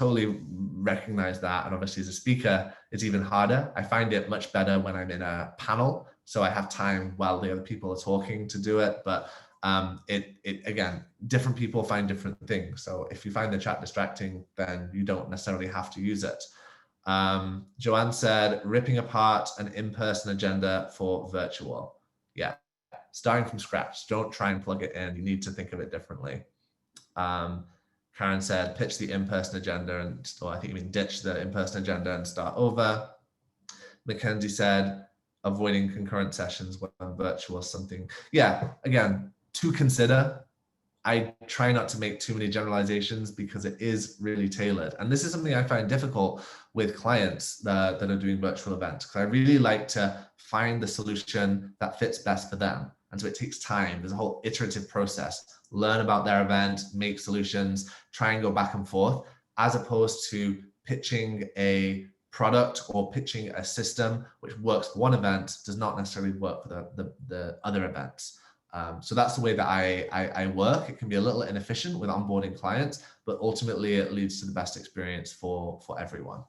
recognize that. And obviously as a speaker, it's even harder. I find it much better when I'm in a panel, so I have time while the other people are talking to do it. But again, different people find different things. So if you find the chat distracting, then you don't necessarily have to use it. Joanne said, ripping apart an in-person agenda for virtual. Yeah, starting from scratch. Don't try and plug it in. You need to think of it differently. Karen said, pitch the in-person agenda, and or I think you mean ditch the in-person agenda and start over. Mackenzie said, avoiding concurrent sessions when virtual something. Yeah, again, to consider. I try not to make too many generalizations because it is really tailored. And this is something I find difficult with clients that are doing virtual events, because I really like to find the solution that fits best for them. And so it takes time. There's a whole iterative process. Learn about their event, make solutions, try and go back and forth, as opposed to pitching a product or pitching a system which works for one event does not necessarily work for the other events. So that's the way that I work. It can be a little inefficient with onboarding clients, but ultimately it leads to the best experience for everyone.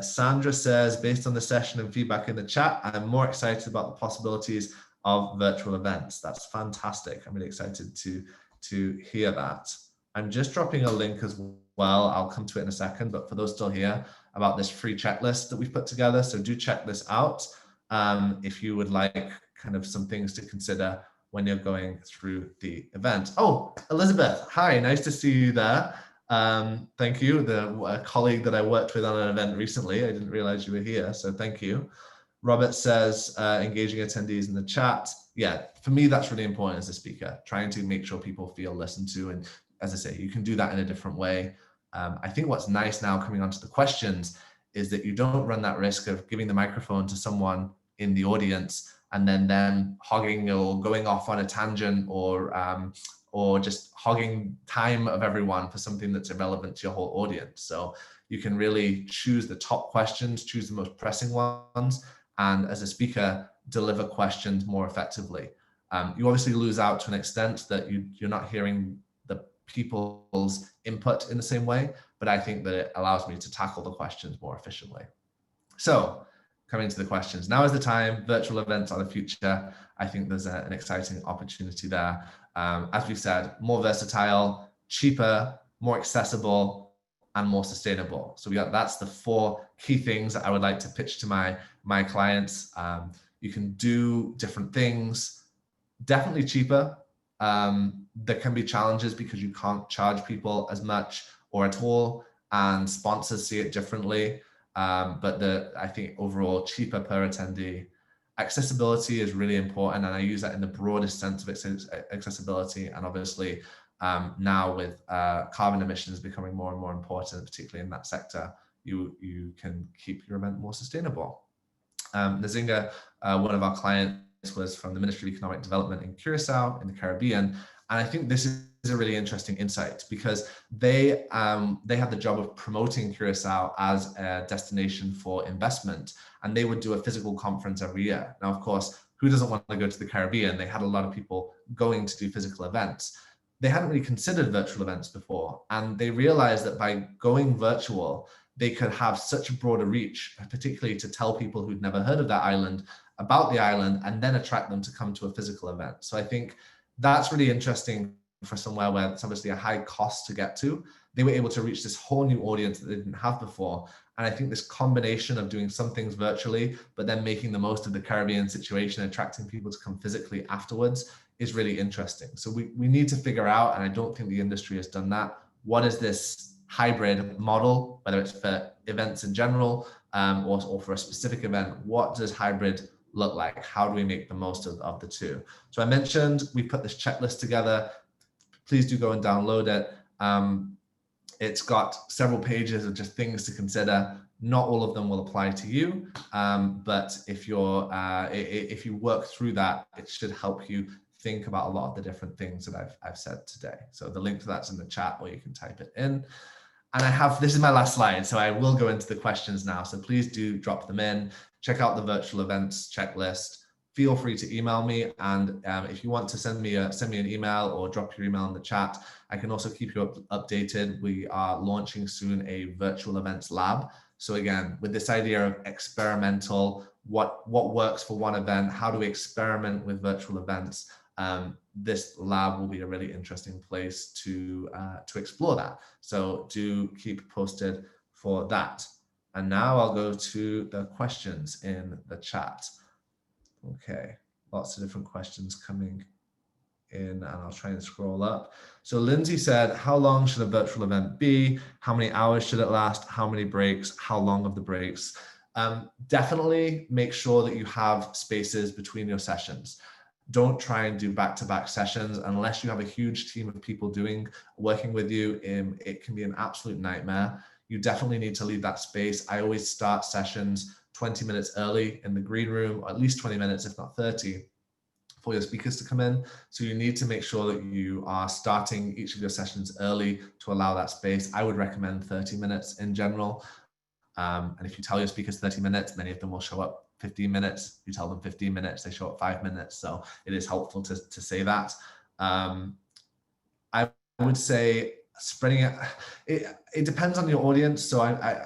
Sandra says, based on the session and feedback in the chat, I'm more excited about the possibilities of virtual events. That's fantastic. I'm really excited to hear that. I'm just dropping a link as well. I'll come to it in a second, but for those still here, about this free checklist that we've put together. So do check this out if you would like kind of some things to consider when you're going through the event. Oh, Elizabeth, hi, nice to see you there. Thank you, the colleague that I worked with on an event recently. I didn't realize you were here, so thank you. Robert says, engaging attendees in the chat. Yeah, for me, that's really important as a speaker, trying to make sure people feel listened to. And as I say, you can do that in a different way. I think what's nice now coming onto the questions is that you don't run that risk of giving the microphone to someone in the audience and then them hogging or going off on a tangent or just hogging time of everyone for something that's irrelevant to your whole audience. So you can really choose the top questions, choose the most pressing ones, and as a speaker, deliver questions more effectively. You obviously lose out to an extent that you're not hearing the people's input in the same way, but I think that it allows me to tackle the questions more efficiently. So coming to the questions, now is the time. Virtual events are the future. I think there's an exciting opportunity there. As we said, more versatile, cheaper, more accessible, and more sustainable. So that's the 4 key things that I would like to pitch to my clients. You can do different things, definitely cheaper. There can be challenges because you can't charge people as much or at all, and sponsors see it differently. But I think overall cheaper per attendee. Accessibility is really important, and I use that in the broadest sense of accessibility. And obviously now with carbon emissions becoming more and more important, particularly in that sector, you can keep your event more sustainable. Nzinga, one of our clients, was from the Ministry of Economic Development in Curacao in the Caribbean. And I think this is a really interesting insight because they had the job of promoting Curacao as a destination for investment, and they would do a physical conference every year. Now, of course, who doesn't want to go to the Caribbean? They had a lot of people going to do physical events. They hadn't really considered virtual events before, and they realized that by going virtual, they could have such a broader reach, particularly to tell people who'd never heard of that island about the island and then attract them to come to a physical event. So I think that's really interesting for somewhere where it's obviously a high cost to get to. They were able to reach this whole new audience that they didn't have before. And I think this combination of doing some things virtually, but then making the most of the Caribbean situation, attracting people to come physically afterwards, is really interesting. So we need to figure out, and I don't think the industry has done that, what is this hybrid model, whether it's for events in general or for a specific event? What does hybrid look like? How do we make the most of the two? So I mentioned we put this checklist together. Please do go and download it. It's got several pages of just things to consider. Not all of them will apply to you, but if you work through that, it should help you think about a lot of the different things that I've said today. So the link to that's in the chat, or you can type it in. And this is my last slide, so I will go into the questions now. So please do drop them in. Check out the virtual events checklist. Feel free to email me, and if you want to send me an email or drop your email in the chat, I can also keep you updated. We are launching soon a virtual events lab. So again, with this idea of experimental, what works for one event, how do we experiment with virtual events? This lab will be a really interesting place to explore that. So do keep posted for that. And now I'll go to the questions in the chat. Okay, lots of different questions coming in, and I'll try and scroll up. So Lindsay said, how long should a virtual event be? How many hours should it last? How many breaks? How long of the breaks? Definitely make sure that you have spaces between your sessions. Don't try and do back-to-back sessions unless you have a huge team of people working with you. It can be an absolute nightmare. You definitely need to leave that space. I always start sessions 20 minutes early in the green room, or at least 20 minutes, if not 30, for your speakers to come in. So you need to make sure that you are starting each of your sessions early to allow that space. I would recommend 30 minutes in general. And if you tell your speakers 30 minutes, many of them will show up 15 minutes. You tell them 15 minutes, they show up 5 minutes. So it is helpful to say that. I would say spreading it depends on your audience. So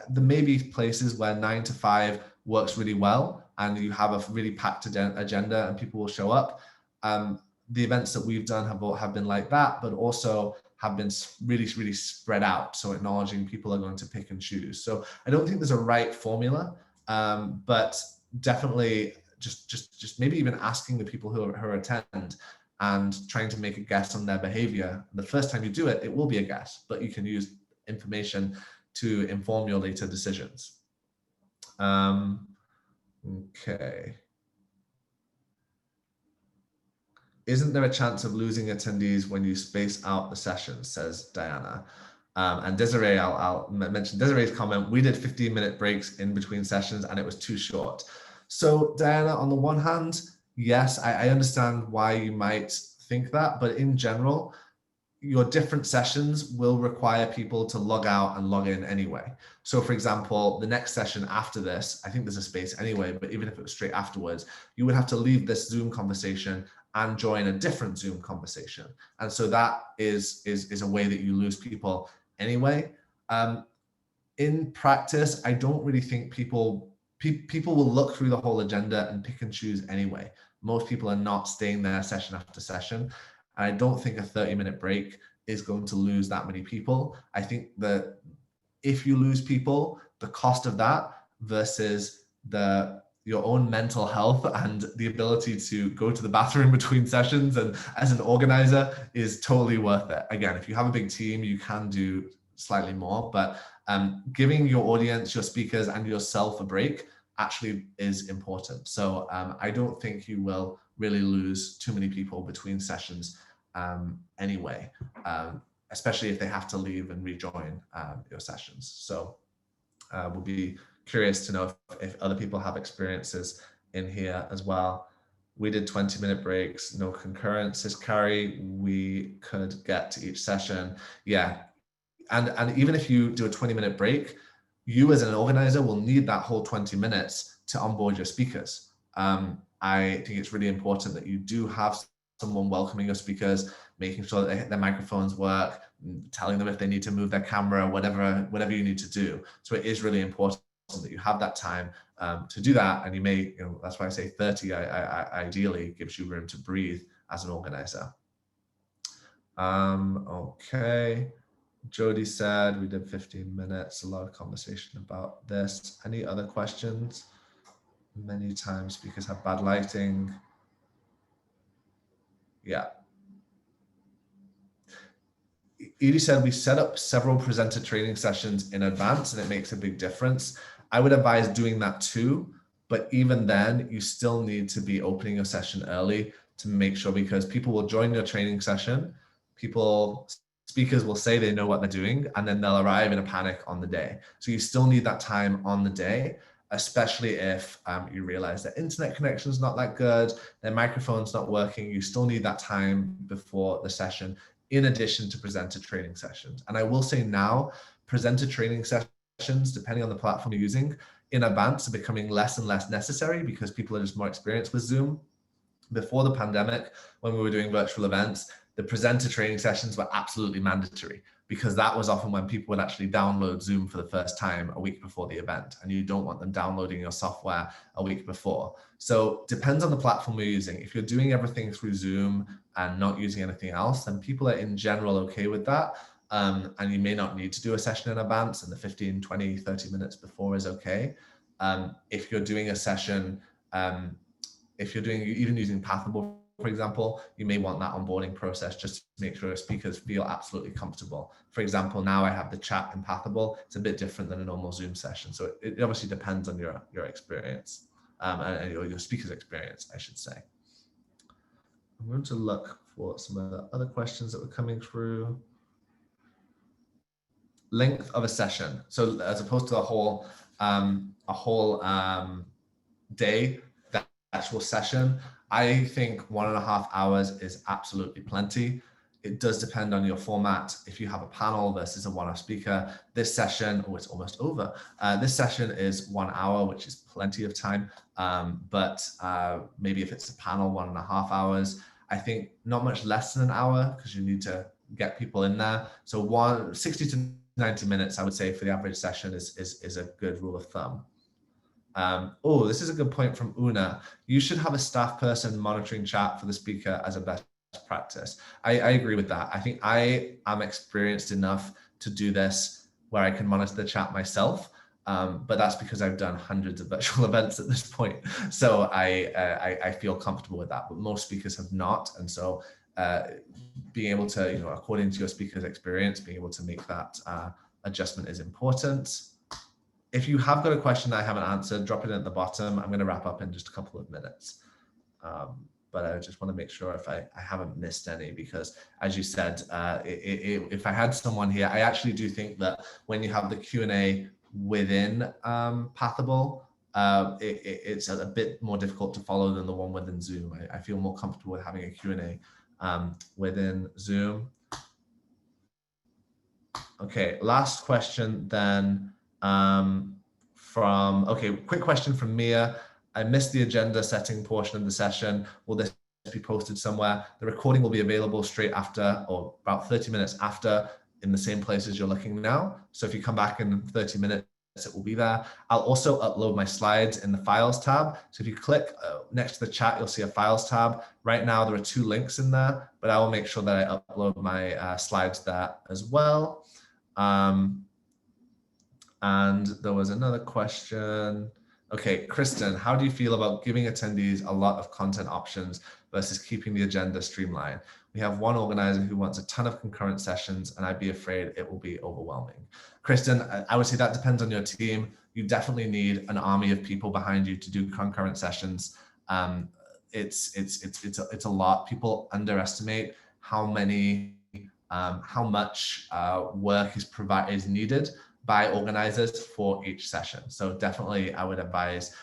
there may be places where 9 to 5 works really well, and you have a really packed agenda and people will show up. The events that we've done have been like that, but also have been really, really spread out. So acknowledging people are going to pick and choose. So I don't think there's a right formula, but definitely just maybe even asking the people who attend and trying to make a guess on their behavior. The first time you do it, it will be a guess, but you can use information to inform your later decisions. Okay. Isn't there a chance of losing attendees when you space out the sessions, says Diana. And Desiree, I'll mention Desiree's comment. We did 15-minute breaks in between sessions and it was too short. So Diana, on the one hand, yes, I understand why you might think that, but in general, your different sessions will require people to log out and log in anyway. So for example, the next session after this, I think there's a space anyway, but even if it was straight afterwards, you would have to leave this Zoom conversation and join a different Zoom conversation. And so that is a way that you lose people anyway. In practice, I don't really think people will look through the whole agenda and pick and choose anyway. Most people are not staying there session after session. And I don't think a 30-minute break is going to lose that many people. I think that if you lose people, the cost of that versus your own mental health and the ability to go to the bathroom between sessions and as an organizer is totally worth it. Again, if you have a big team, you can do slightly more, but giving your audience, your speakers, and yourself a break actually is important. So I don't think you will really lose too many people between sessions anyway, especially if they have to leave and rejoin your sessions. So we'll be curious to know if other people have experiences in here as well. We did 20-minute breaks, no concurrent, says Carrie. We could get to each session. Yeah, and even if you do a 20-minute break, you as an organizer will need that whole 20 minutes to onboard your speakers. I think it's really important that you do have someone welcoming your speakers, making sure that their microphones work, telling them if they need to move their camera, whatever you need to do. So it is really important that you have that time to do that. And you may, that's why I say 30 ideally gives you room to breathe as an organizer. Okay. Jody said we did 15 minutes, a lot of conversation about this. Any other questions? Many times speakers have bad lighting. Yeah. Edie said we set up several presenter training sessions in advance and it makes a big difference. I would advise doing that too, but even then you still need to be opening your session early to make sure, because people will join your training session, speakers will say they know what they're doing, and then they'll arrive in a panic on the day. So you still need that time on the day. especially if you realize that internet connection is not that good, their microphone's not working. You still need that time before the session, in addition to presenter training sessions. And I will say now, presenter training sessions, depending on the platform you're using, in advance are becoming less and less necessary because people are just more experienced with Zoom. Before the pandemic, when we were doing virtual events, the presenter training sessions were absolutely mandatory, because that was often when people would actually download Zoom for the first time a week before the event, and you don't want them downloading your software a week before. So depends on the platform you're using. If you're doing everything through Zoom and not using anything else, then people are in general okay with that. And you may not need to do a session in advance, and the 15, 20, 30 minutes before is okay. If you're doing a session, if you're doing, even using Pathable, for example, you may want that onboarding process just to make sure speakers feel absolutely comfortable. For example, now I have the chat in Pathable. It's a bit different than a normal Zoom session. So it obviously depends on your experience and your speaker's experience, I should say. I'm going to look for some of the other questions that were coming through. Length of a session. So as opposed to a whole day, that actual session, I think 1.5 hours is absolutely plenty. It does depend on your format. If you have a panel versus a one-off speaker, this session, oh, it's almost over. This session is 1 hour, which is plenty of time. But maybe if it's a panel, 1.5 hours. I think not much less than an hour, because you need to get people in there. So 60 to 90 minutes, I would say, for the average session is a good rule of thumb. Oh, this is a good point from Una. You should have a staff person monitoring chat for the speaker as a best practice. I agree with that. I think I am experienced enough to do this where I can monitor the chat myself, but that's because I've done hundreds of virtual events at this point. So I feel comfortable with that, but most speakers have not. And so being able to, according to your speaker's experience, being able to make that adjustment is important. If you have got a question that I haven't answered, drop it at the bottom. I'm going to wrap up in just a couple of minutes. But I just want to make sure if I haven't missed any, because as you said, if I had someone here, I actually do think that when you have the Q&A within Pathable, it's a bit more difficult to follow than the one within Zoom. I feel more comfortable with having a Q&A within Zoom. Okay, last question then. Quick question from Mia. I missed the agenda setting portion of the session. Will this be posted somewhere? The recording will be available straight after, or about 30 minutes after, in the same place as you're looking now. So if you come back in 30 minutes, it will be there. I'll also upload my slides in the files tab. So if you click next to the chat, you'll see a files tab. Right now, there are 2 links in there, but I will make sure that I upload my slides there as well. And there was another question. Okay, Kristen, how do you feel about giving attendees a lot of content options versus keeping the agenda streamlined? We have one organizer who wants a ton of concurrent sessions, and I'd be afraid it will be overwhelming. Kristen, I would say that depends on your team. You definitely need an army of people behind you to do concurrent sessions. It's a lot. People underestimate how much work is needed by organizers for each session. So definitely I would advise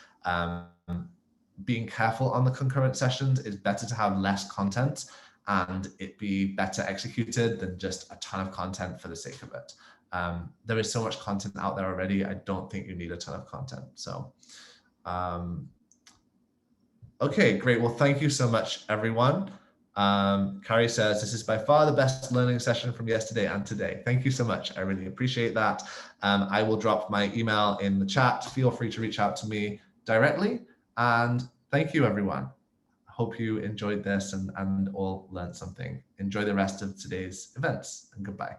being careful on the concurrent sessions. It's better to have less content and it be better executed than just a ton of content for the sake of it. There is so much content out there already. I don't think you need a ton of content. So, okay, great. Well, thank you so much, everyone. Carrie says, this is by far the best learning session from yesterday and today. Thank you so much. I really appreciate that. I will drop my email in the chat. Feel free to reach out to me directly. And thank you, everyone. I hope you enjoyed this and all learned something. Enjoy the rest of today's events, and goodbye.